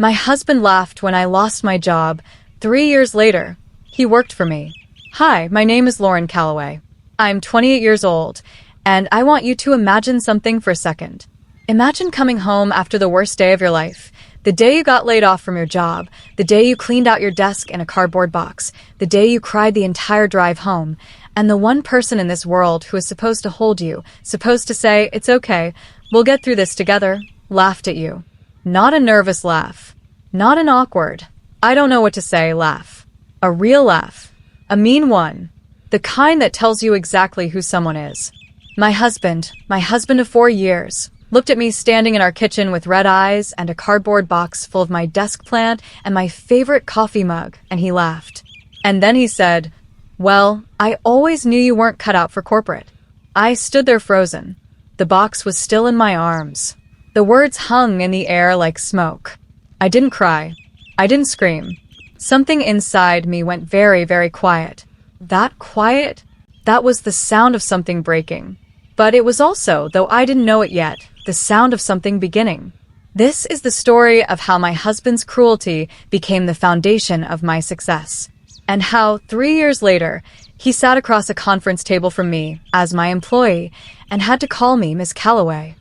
My husband laughed when I lost my job. 3 years later, he worked for me. Hi, my name is Lauren Calloway. I'm 28 years old, and I want you to imagine something for a second. Imagine coming home after the worst day of your life. The day you got laid off from your job, the day you cleaned out your desk in a cardboard box, the day you cried the entire drive home, and the one person in this world who is supposed to hold you, supposed to say, "It's okay, we'll get through this together," laughed at you. Not a nervous laugh. Not an awkward, I don't know what to say laugh. A real laugh. A mean one. The kind that tells you exactly who someone is. My husband of 4 years, looked at me standing in our kitchen with red eyes and a cardboard box full of my desk plant and my favorite coffee mug, and he laughed. And then he said, "Well, I always knew you weren't cut out for corporate." I stood there frozen. The box was still in my arms. The words hung in the air like smoke. I didn't cry. I didn't scream. Something inside me went very, very quiet. That quiet? That was the sound of something breaking. But it was also, though I didn't know it yet, the sound of something beginning. This is the story of how my husband's cruelty became the foundation of my success, and how 3 years later, he sat across a conference table from me as my employee and had to call me Miss Calloway.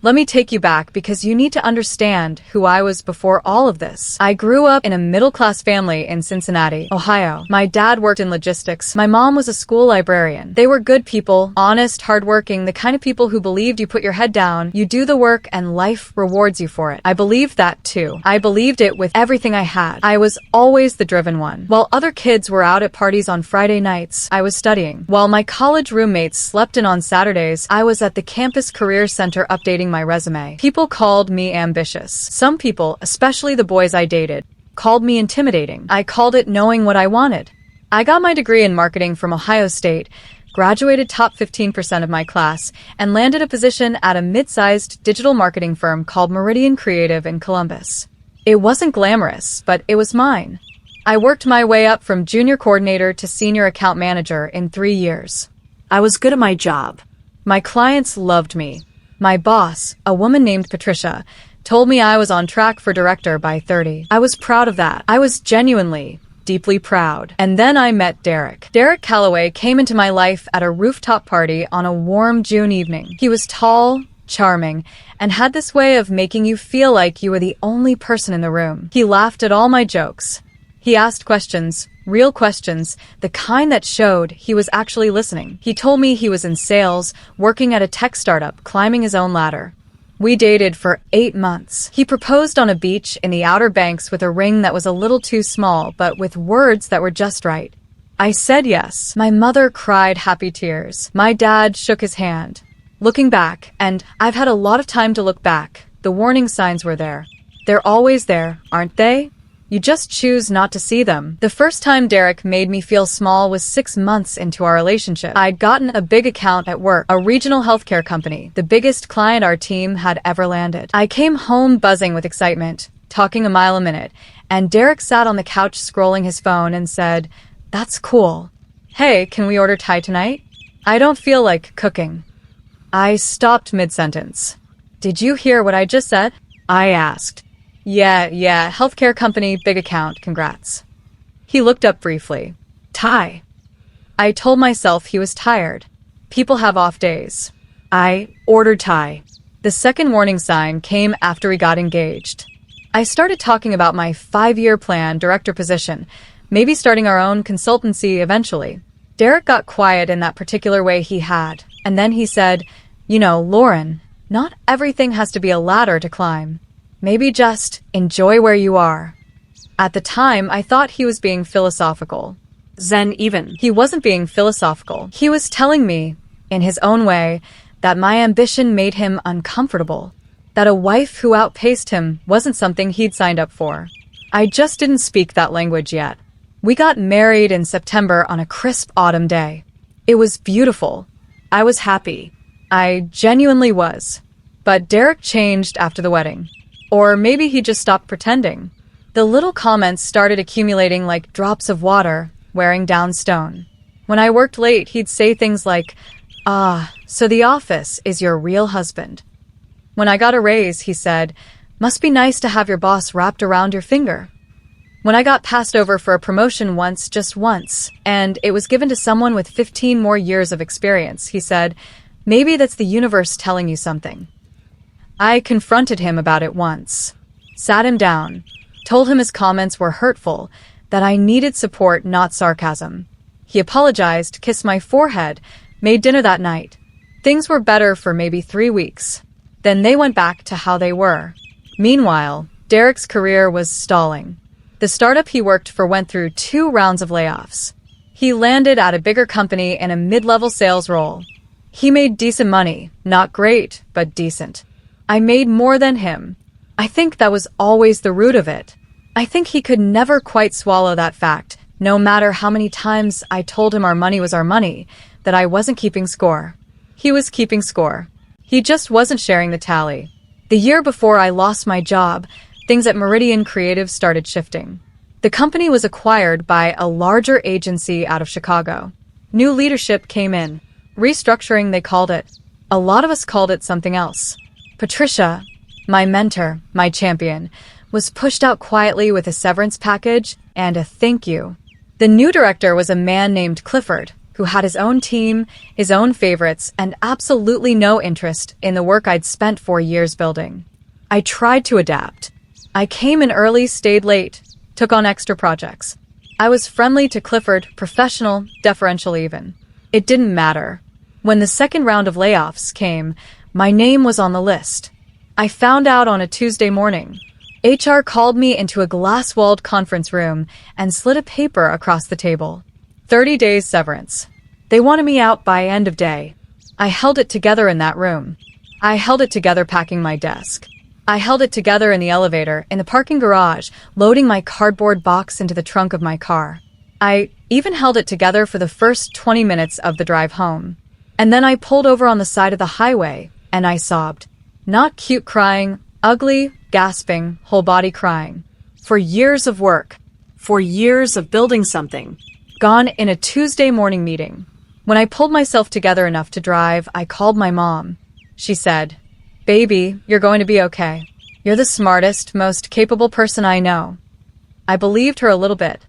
Let me take you back because you need to understand who I was before all of this. I grew up in a middle-class family in Cincinnati, Ohio. My dad worked in logistics. My mom was a school librarian. They were good people, honest, hardworking, the kind of people who believed you put your head down, you do the work, and life rewards you for it. I believed that too. I believed it with everything I had. I was always the driven one. While other kids were out at parties on Friday nights, I was studying. While my college roommates slept in on Saturdays, I was at the campus career center updating my resume. People called me ambitious. Some people, especially the boys I dated, called me intimidating. I called it knowing what I wanted. I got my degree in marketing from Ohio State, graduated top 15% of my class, and landed a position at a mid-sized digital marketing firm called Meridian Creative in Columbus. It wasn't glamorous, but it was mine. I worked my way up from junior coordinator to senior account manager in 3 years. I was good at my job. My clients loved me. My boss, a woman named Patricia, told me I was on track for director by 30. I was proud of that. I was genuinely, deeply proud. And then I met Derek. Derek Calloway came into my life at a rooftop party on a warm June evening. He was tall, charming, and had this way of making you feel like you were the only person in the room. He laughed at all my jokes. He asked questions, real questions, the kind that showed he was actually listening. He told me he was in sales, working at a tech startup, climbing his own ladder. We dated for 8 months. He proposed on a beach in the Outer Banks with a ring that was a little too small, but with words that were just right. I said yes. My mother cried happy tears. My dad shook his hand. Looking back, and I've had a lot of time to look back, the warning signs were there. They're always there, aren't they? You just choose not to see them. The first time Derek made me feel small was 6 months into our relationship. I'd gotten a big account at work, a regional healthcare company, the biggest client our team had ever landed. I came home buzzing with excitement, talking a mile a minute, and Derek sat on the couch scrolling his phone and said, "That's cool. Hey, can we order Thai tonight? I don't feel like cooking." I stopped mid-sentence. "Did you hear what I just said?" I asked. Yeah, healthcare company, big account, congrats. He looked up briefly. Thai. I told myself he was tired. People have off days. I ordered Thai. The second warning sign came after we got engaged. I started talking about my 5-year plan, director position, maybe starting our own consultancy eventually. Derek got quiet in that particular way he had, and then he said, "You know, Lauren, not everything has to be a ladder to climb. Maybe just enjoy where you are." At the time, I thought he was being philosophical. Zen even. He wasn't being philosophical. He was telling me, in his own way, that my ambition made him uncomfortable, that a wife who outpaced him wasn't something he'd signed up for. I just didn't speak that language yet. We got married in September on a crisp autumn day. It was beautiful. I was happy. I genuinely was. But Derek changed after the wedding. Or maybe he just stopped pretending. The little comments started accumulating like drops of water, wearing down stone. When I worked late, he'd say things like, "Ah, so the office is your real husband." When I got a raise, he said, Must be nice to have your boss wrapped around your finger. When I got passed over for a promotion once, just once, and it was given to someone with 15 more years of experience, he said, maybe that's the universe telling you something. I confronted him about it once, sat him down, told him his comments were hurtful, that I needed support, not sarcasm. He apologized, kissed my forehead, made dinner that night. Things were better for maybe 3 weeks. Then they went back to how they were. Meanwhile, Derek's career was stalling. The startup he worked for went through 2 rounds of layoffs. He landed at a bigger company in a mid-level sales role. He made decent money, not great, but decent. I made more than him. I think that was always the root of it. I think he could never quite swallow that fact, no matter how many times I told him our money was our money, that I wasn't keeping score. He was keeping score. He just wasn't sharing the tally. The year before I lost my job, things at Meridian Creative started shifting. The company was acquired by a larger agency out of Chicago. New leadership came in. Restructuring, they called it. A lot of us called it something else. Patricia, my mentor, my champion, was pushed out quietly with a severance package and a thank you. The new director was a man named Clifford, who had his own team, his own favorites, and absolutely no interest in the work I'd spent 4 years building. I tried to adapt. I came in early, stayed late, took on extra projects. I was friendly to Clifford, professional, deferential even. It didn't matter. When the second round of layoffs came, my name was on the list. I found out on a Tuesday morning. HR called me into a glass-walled conference room and slid a paper across the table. 30 days severance. They wanted me out by end of day. I held it together in that room. I held it together packing my desk. I held it together in the elevator, in the parking garage, loading my cardboard box into the trunk of my car. I even held it together for the first 20 minutes of the drive home. And then I pulled over on the side of the highway, and I sobbed. Not cute crying, ugly, gasping, whole body crying. For years of work. For years of building something. Gone in a Tuesday morning meeting. When I pulled myself together enough to drive, I called my mom. She said, "Baby, you're going to be okay. You're the smartest, most capable person I know." I believed her a little bit.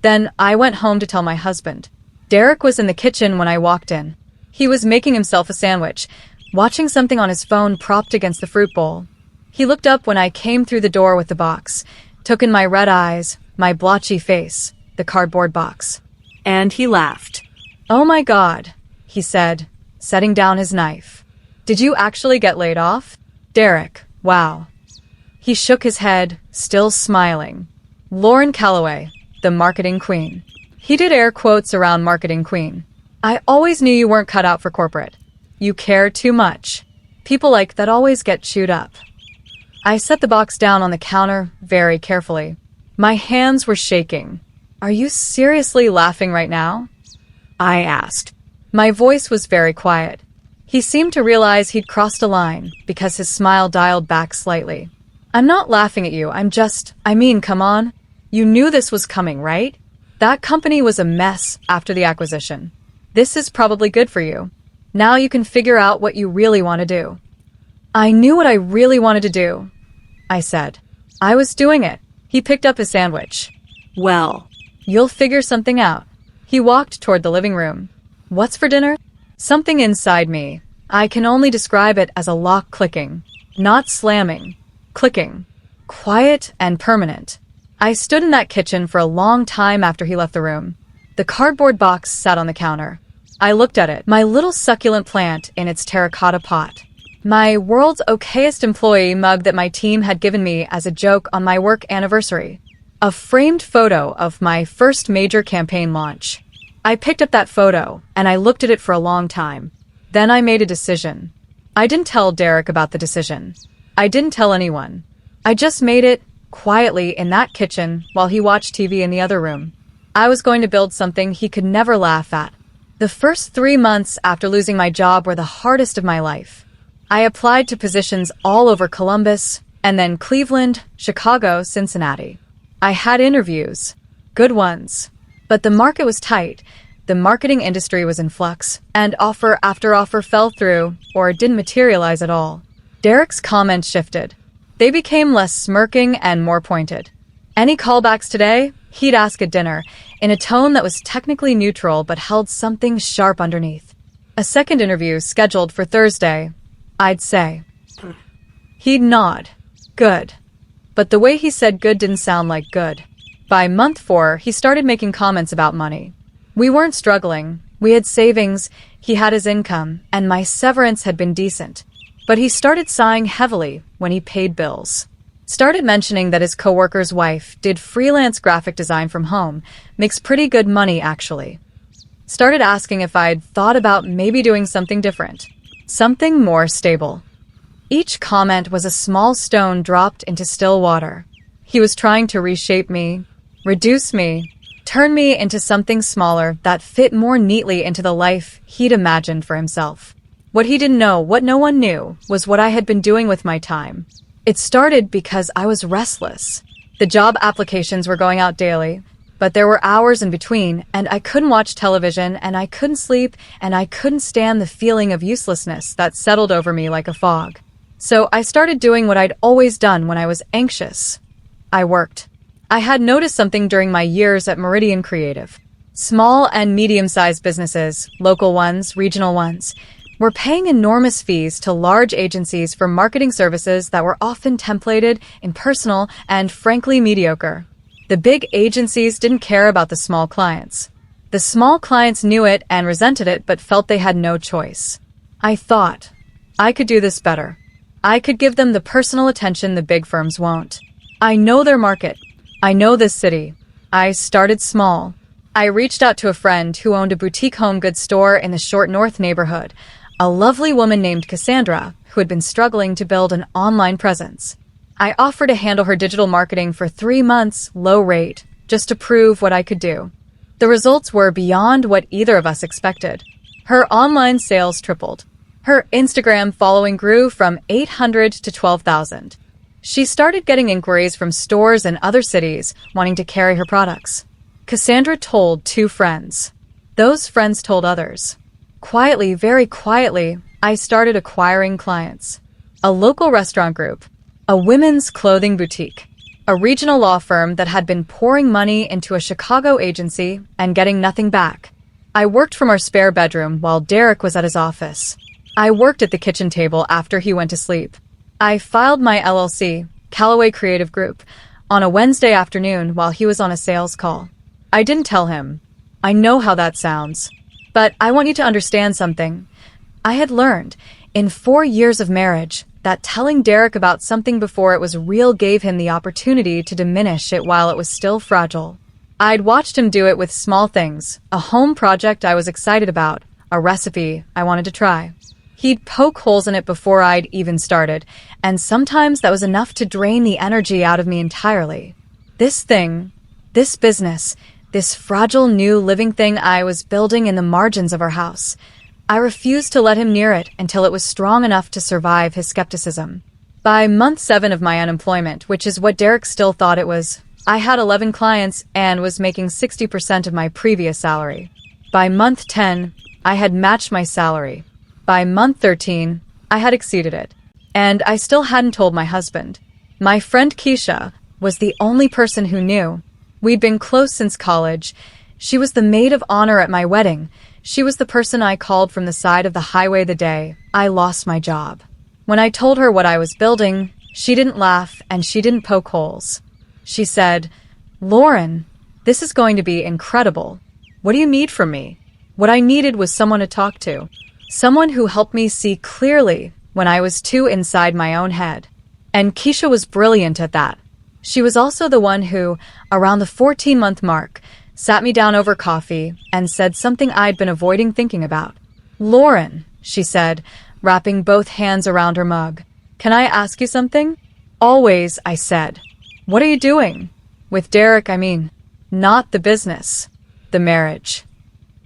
Then I went home to tell my husband. Derek was in the kitchen when I walked in. He was making himself a sandwich, watching something on his phone propped against the fruit bowl. He looked up when I came through the door with the box, took in my red eyes, my blotchy face, the cardboard box. And he laughed. "Oh my God," he said, setting down his knife. "Did you actually get laid off? Derek, wow." He shook his head, still smiling. "Lauren Calloway, the marketing queen." He did air quotes around marketing queen. "I always knew you weren't cut out for corporate. You care too much. People like that always get chewed up." I set the box down on the counter very carefully. My hands were shaking. "Are you seriously laughing right now?" I asked. My voice was very quiet. He seemed to realize he'd crossed a line because his smile dialed back slightly. "I'm not laughing at you, come on. You knew this was coming, right? That company was a mess after the acquisition. This is probably good for you. Now you can figure out what you really want to do." I knew what I really wanted to do, I said. I was doing it. He picked up his sandwich. "Well, you'll figure something out." He walked toward the living room. "What's for dinner?" Something inside me. I can only describe it as a lock clicking. Not slamming. Clicking. Quiet and permanent. I stood in that kitchen for a long time after he left the room. The cardboard box sat on the counter. I looked at it, my little succulent plant in its terracotta pot. My world's okayest employee mug that my team had given me as a joke on my work anniversary. A framed photo of my first major campaign launch. I picked up that photo, and I looked at it for a long time. Then I made a decision. I didn't tell Derek about the decision. I didn't tell anyone. I just made it, quietly in that kitchen while he watched TV in the other room. I was going to build something he could never laugh at. The first 3 months after losing my job were the hardest of my life. I applied to positions all over Columbus, and then Cleveland, Chicago, Cincinnati. I had interviews. Good ones. But the market was tight. The marketing industry was in flux, and offer after offer fell through or didn't materialize at all. Derek's comment shifted. They became less smirking and more pointed. Any callbacks today? He'd ask at dinner, in a tone that was technically neutral but held something sharp underneath. A second interview scheduled for Thursday. I'd say. He'd nod. Good. But the way he said good didn't sound like good. By month 4, he started making comments about money. We weren't struggling. We had savings, he had his income, and my severance had been decent. But he started sighing heavily when he paid bills. Started mentioning that his coworker's wife did freelance graphic design from home, makes pretty good money actually. Started asking if I'd thought about maybe doing something different, something more stable. Each comment was a small stone dropped into still water. He was trying to reshape me, reduce me, turn me into something smaller that fit more neatly into the life he'd imagined for himself. What he didn't know, what no one knew, was what I had been doing with my time. It started because I was restless. The job applications were going out daily, but there were hours in between, and I couldn't watch television, and I couldn't sleep, and I couldn't stand the feeling of uselessness that settled over me like a fog. So I started doing what I'd always done when I was anxious. I worked. I had noticed something during my years at Meridian Creative. Small and medium-sized businesses, local ones, regional ones, were paying enormous fees to large agencies for marketing services that were often templated, impersonal, and frankly mediocre. The big agencies didn't care about the small clients. The small clients knew it and resented it but felt they had no choice. I thought, I could do this better. I could give them the personal attention the big firms won't. I know their market. I know this city. I started small. I reached out to a friend who owned a boutique home goods store in the Short North neighborhood, a lovely woman named Cassandra who had been struggling to build an online presence. I offered to handle her digital marketing for 3 months, low rate, just to prove what I could do. The results were beyond what either of us expected. Her online sales tripled. Her Instagram following grew from 800 to 12,000. She started getting inquiries from stores in other cities wanting to carry her products. Cassandra told 2 friends. Those friends told others. Quietly, very quietly, I started acquiring clients. A local restaurant group, a women's clothing boutique, a regional law firm that had been pouring money into a Chicago agency and getting nothing back. I worked from our spare bedroom while Derek was at his office. I worked at the kitchen table after he went to sleep. I filed my LLC, Calloway Creative Group, on a Wednesday afternoon while he was on a sales call. I didn't tell him. I know how that sounds. But I want you to understand something. I had learned, in 4 years of marriage, that telling Derek about something before it was real gave him the opportunity to diminish it while it was still fragile. I'd watched him do it with small things, a home project I was excited about, a recipe I wanted to try. He'd poke holes in it before I'd even started, and sometimes that was enough to drain the energy out of me entirely. This thing, this business, this fragile new living thing I was building in the margins of our house. I refused to let him near it until it was strong enough to survive his skepticism. By month 7 of my unemployment, which is what Derek still thought it was, I had 11 clients and was making 60% of my previous salary. By month 10, I had matched my salary. By month 13, I had exceeded it. And I still hadn't told my husband. My friend Keisha was the only person who knew. We'd been close since college. She was the maid of honor at my wedding. She was the person I called from the side of the highway the day I lost my job. When I told her what I was building, she didn't laugh and she didn't poke holes. She said, "Lauren, this is going to be incredible. What do you need from me?" What I needed was someone to talk to. Someone who helped me see clearly when I was too inside my own head. And Keisha was brilliant at that. She was also the one who, around the 14-month mark, sat me down over coffee and said something I'd been avoiding thinking about. "Lauren," she said, wrapping both hands around her mug, "can I ask you something?" "Always," I said. "What are you doing?" "With Derek, I mean. Not the business. The marriage."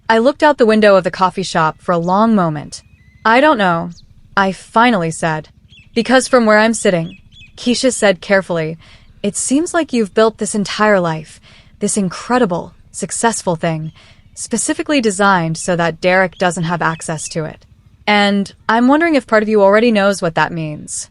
I looked out the window of the coffee shop for a long moment. "I don't know," I finally said. "Because from where I'm sitting," Keisha said carefully, "it seems like you've built this entire life, this incredible, successful thing, specifically designed so that Derek doesn't have access to it. And I'm wondering if part of you already knows what that means."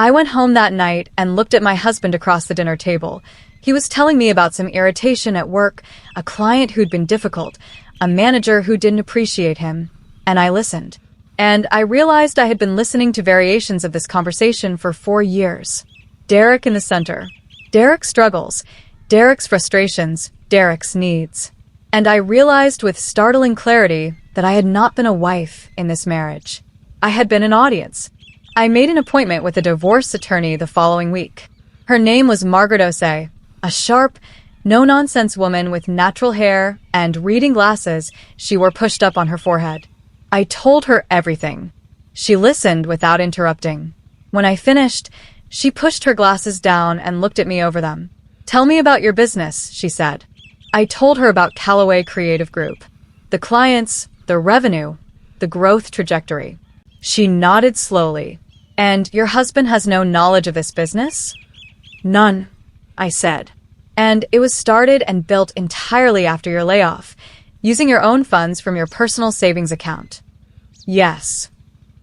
I went home that night and looked at my husband across the dinner table. He was telling me about some irritation at work, a client who'd been difficult, a manager who didn't appreciate him. And I listened. And I realized I had been listening to variations of this conversation for 4 years. Derek in the center. Derek's struggles. Derek's frustrations. Derek's needs. And I realized with startling clarity that I had not been a wife in this marriage. I had been an audience. I made an appointment with a divorce attorney the following week. Her name was Margaret Osei, a sharp, no-nonsense woman with natural hair and reading glasses she wore pushed up on her forehead. I told her everything. She listened without interrupting. When I finished, she pushed her glasses down and looked at me over them. "Tell me about your business," she said. I told her about Callaway Creative Group. The clients, the revenue, the growth trajectory. She nodded slowly. "And your husband has no knowledge of this business?" "None," I said. "And it was started and built entirely after your layoff, using your own funds from your personal savings account?" "Yes."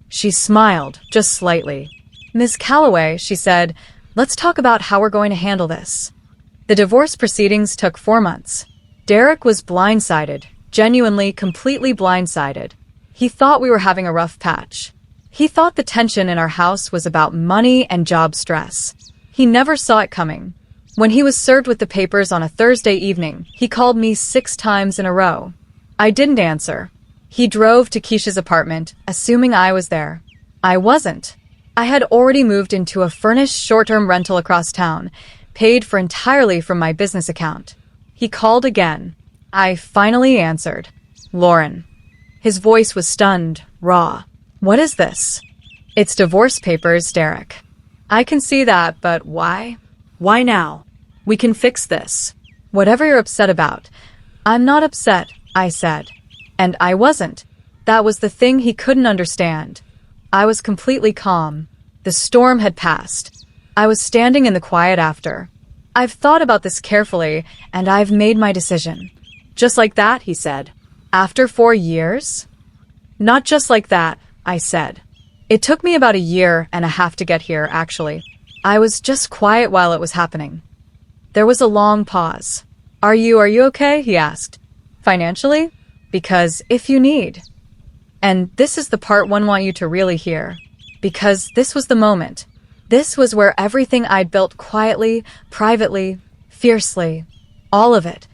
She smiled, just slightly. "Miss Callaway," she said, "let's talk about how we're going to handle this." The divorce proceedings took 4 months. Derek was blindsided, genuinely, completely blindsided. He thought we were having a rough patch. He thought the tension in our house was about money and job stress. He never saw it coming. When he was served with the papers on a Thursday evening, he called me 6 times in a row. I didn't answer. He drove to Keisha's apartment, assuming I was there. I wasn't. I had already moved into a furnished short-term rental across town, paid for entirely from my business account. He called again. I finally answered. "Lauren." His voice was stunned, raw. "What is this?" "It's divorce papers, Derek." "I can see that, but why?" "Why now? We can fix this." "Whatever you're upset about." "I'm not upset," I said. And I wasn't. That was the thing he couldn't understand. I was completely calm. The storm had passed. I was standing in the quiet after. "I've thought about this carefully, and I've made my decision." "Just like that," he said. "After 4 years?" "Not just like that," I said. "It took me about 1.5 years to get here, actually. I was just quiet while it was happening." There was a long pause. Are you okay?" he asked. "Financially? Because if you need." And this is the part one want you to really hear. Because this was the moment. This was where everything I'd built quietly, privately, fiercely, all of it,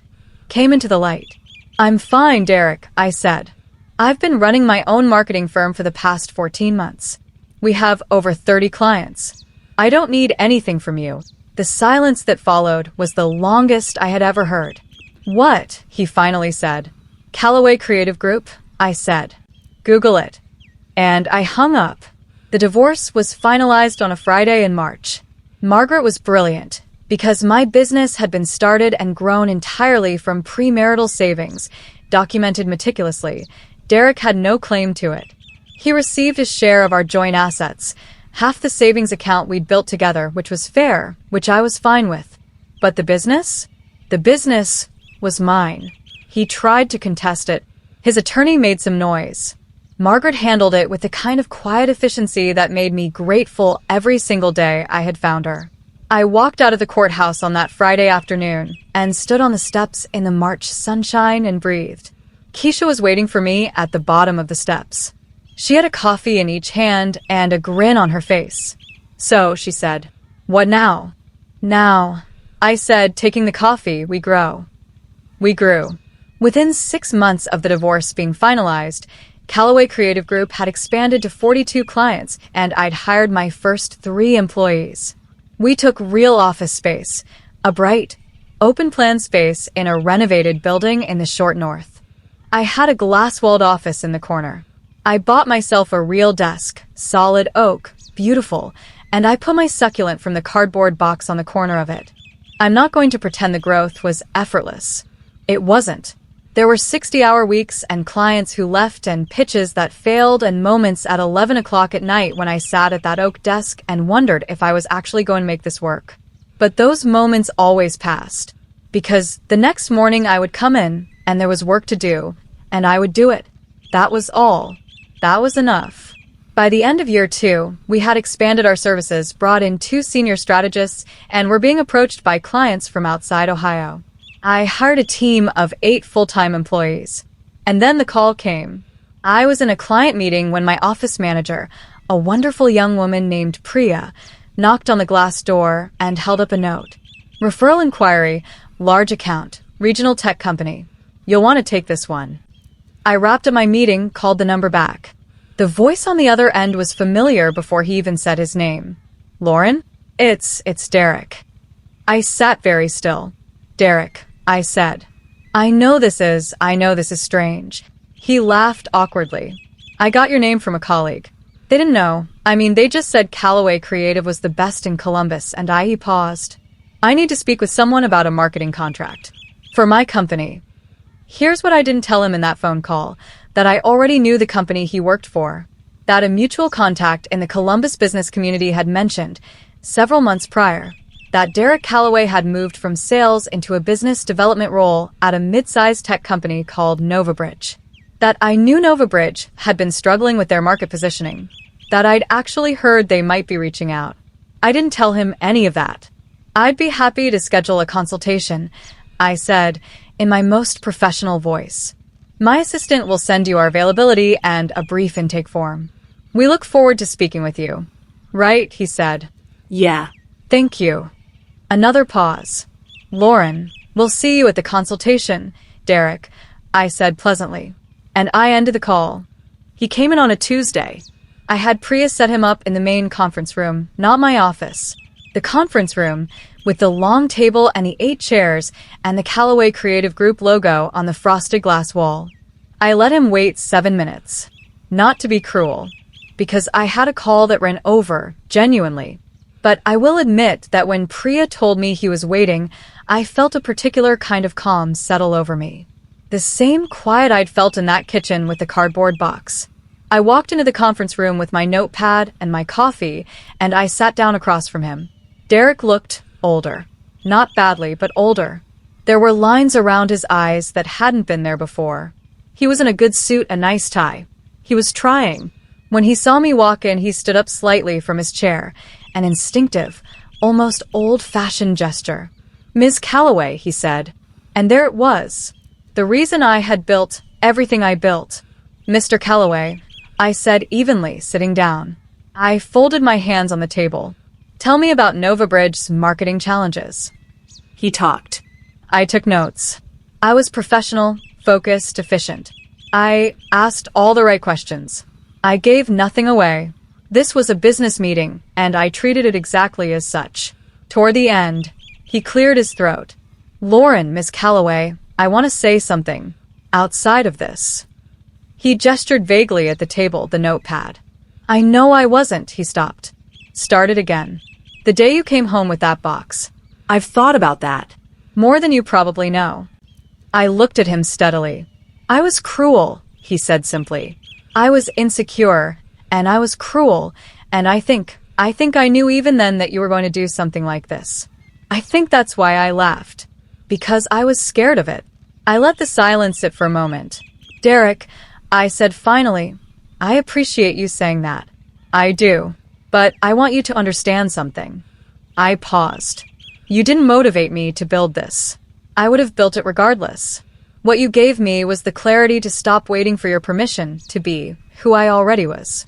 came into the light. "I'm fine, Derek," I said. "I've been running my own marketing firm for the past 14 months. We have over 30 clients. I don't need anything from you." The silence that followed was the longest I had ever heard. "What?" he finally said. "Callaway Creative Group," I said. "Google it." And I hung up. The divorce was finalized on a Friday in March. Margaret was brilliant, because my business had been started and grown entirely from premarital savings, documented meticulously. Derek had no claim to it. He received his share of our joint assets, half the savings account we'd built together, which was fair, which I was fine with. But the business? The business was mine. He tried to contest it. His attorney made some noise. Margaret handled it with the kind of quiet efficiency that made me grateful every single day I had found her. I walked out of the courthouse on that Friday afternoon and stood on the steps in the March sunshine and breathed. Keisha was waiting for me at the bottom of the steps. She had a coffee in each hand and a grin on her face. "So," she said, "what now?" "Now," I said, taking the coffee, "we grow." We grew. Within 6 months of the divorce being finalized, Callaway Creative Group had expanded to 42 clients, and I'd hired my first 3 employees. We took real office space, a bright, open-plan space in a renovated building in the short north. I had a glass-walled office in the corner. I bought myself a real desk, solid oak, beautiful, and I put my succulent from the cardboard box on the corner of it. I'm not going to pretend the growth was effortless. It wasn't. There were 60-hour weeks and clients who left and pitches that failed and moments at 11 o'clock at night when I sat at that oak desk and wondered if I was actually going to make this work. But those moments always passed, because the next morning I would come in and there was work to do, and I would do it. That was all. That was enough. By the end of year 2, we had expanded our services, brought in 2 senior strategists, and were being approached by clients from outside Ohio. I hired a team of 8 full-time employees. And then the call came. I was in a client meeting when my office manager, a wonderful young woman named Priya, knocked on the glass door and held up a note. Referral inquiry, large account, regional tech company. You'll want to take this one. I wrapped up my meeting, called the number back. The voice on the other end was familiar before he even said his name. Lauren? It's Derek. I sat very still. Derek, I said. I know this is strange. He laughed awkwardly. I got your name from a colleague. They didn't know. They just said Callaway Creative was the best in Columbus, and he paused. I need to speak with someone about a marketing contract. For my company. Here's what I didn't tell him in that phone call. That I already knew the company he worked for. That a mutual contact in the Columbus business community had mentioned, several months prior, that Derek Callaway had moved from sales into a business development role at a mid-sized tech company called NovaBridge. That I knew NovaBridge had been struggling with their market positioning. That I'd actually heard they might be reaching out. I didn't tell him any of that. I'd be happy to schedule a consultation, I said, in my most professional voice. My assistant will send you our availability and a brief intake form. We look forward to speaking with you. Right, he said. Yeah. Thank you. Another pause. Lauren, we'll see you at the consultation, Derek, I said pleasantly. And I ended the call. He came in on a Tuesday. I had Priya set him up in the main conference room, not my office. The conference room, with the long table and the 8 chairs and the Callaway Creative Group logo on the frosted glass wall. I let him wait 7 minutes. Not to be cruel, because I had a call that ran over, genuinely. But I will admit that when Priya told me he was waiting, I felt a particular kind of calm settle over me. The same quiet I'd felt in that kitchen with the cardboard box. I walked into the conference room with my notepad and my coffee, and I sat down across from him. Derek looked older. Not badly, but older. There were lines around his eyes that hadn't been there before. He was in a good suit, a nice tie. He was trying. When he saw me walk in, he stood up slightly from his chair, an instinctive, almost old-fashioned gesture. Ms. Callaway, he said. And there it was. The reason I had built everything I built. Mr. Callaway, I said evenly, sitting down. I folded my hands on the table. Tell me about NovaBridge's marketing challenges. He talked. I took notes. I was professional, focused, efficient. I asked all the right questions. I gave nothing away. This was a business meeting, and I treated it exactly as such. Toward the end, he cleared his throat. Lauren, Miss Callaway, I want to say something. Outside of this. He gestured vaguely at the table, the notepad. I know I wasn't, he stopped. Started again. The day you came home with that box. I've thought about that. More than you probably know. I looked at him steadily. I was cruel, he said simply. I was insecure, and I was cruel, and I think I knew even then that you were going to do something like this. I think that's why I laughed. Because I was scared of it. I let the silence sit for a moment. Derek, I said finally, I appreciate you saying that. I do. But I want you to understand something. I paused. You didn't motivate me to build this. I would have built it regardless. What you gave me was the clarity to stop waiting for your permission to be who I already was.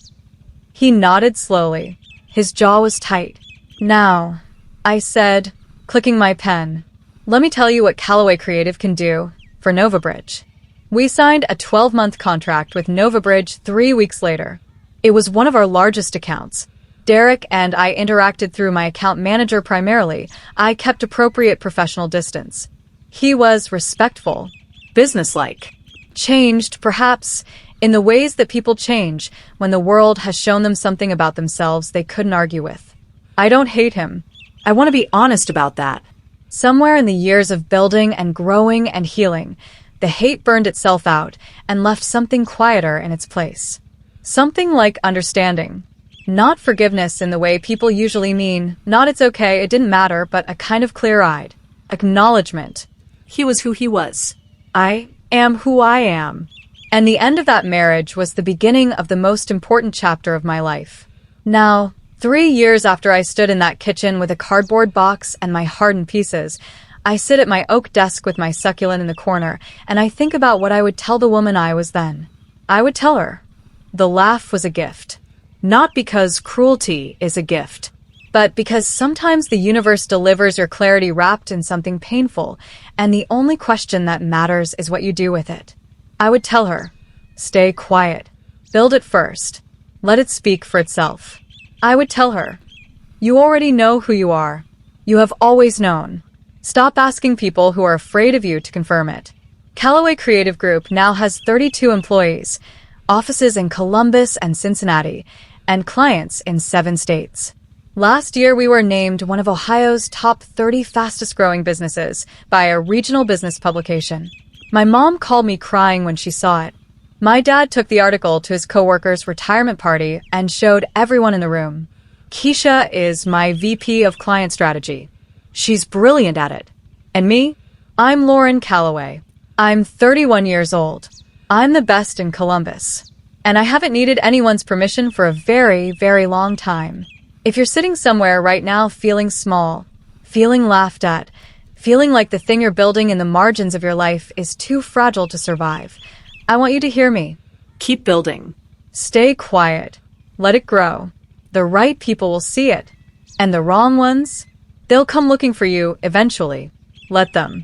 He nodded slowly. His jaw was tight. Now, I said, clicking my pen, let me tell you what Callaway Creative can do for NovaBridge. We signed a 12-month contract with NovaBridge 3 weeks later. It was one of our largest accounts. Derek and I interacted through my account manager primarily. I kept appropriate professional distance. He was respectful, businesslike, changed, perhaps, in the ways that people change when the world has shown them something about themselves they couldn't argue with. I don't hate him. I want to be honest about that. Somewhere in the years of building and growing and healing, the hate burned itself out and left something quieter in its place. Something like understanding. Not forgiveness in the way people usually mean, not it's okay, it didn't matter, but a kind of clear-eyed acknowledgement. He was who he was. I am who I am. And the end of that marriage was the beginning of the most important chapter of my life. Now, 3 years after I stood in that kitchen with a cardboard box and my heart in pieces, I sit at my oak desk with my succulent in the corner, and I think about what I would tell the woman I was then. I would tell her, the laugh was a gift. Not because cruelty is a gift, but because sometimes the universe delivers your clarity wrapped in something painful, and the only question that matters is what you do with it. I would tell her, stay quiet. Build it first. Let it speak for itself. I would tell her, you already know who you are. You have always known. Stop asking people who are afraid of you to confirm it. Calloway Creative Group now has 32 employees, offices in Columbus and Cincinnati, and clients in 7 states. Last year, we were named one of Ohio's top 30 fastest-growing businesses by a regional business publication. My mom called me crying when she saw it. My dad took the article to his coworker's retirement party and showed everyone in the room. Keisha is my VP of Client Strategy. She's brilliant at it. And me? I'm Lauren Calloway. I'm 31 years old. I'm the best in Columbus. And I haven't needed anyone's permission for a very, very long time. If you're sitting somewhere right now feeling small, feeling laughed at, feeling like the thing you're building in the margins of your life is too fragile to survive, I want you to hear me. Keep building. Stay quiet. Let it grow. The right people will see it. And the wrong ones? They'll come looking for you eventually. Let them.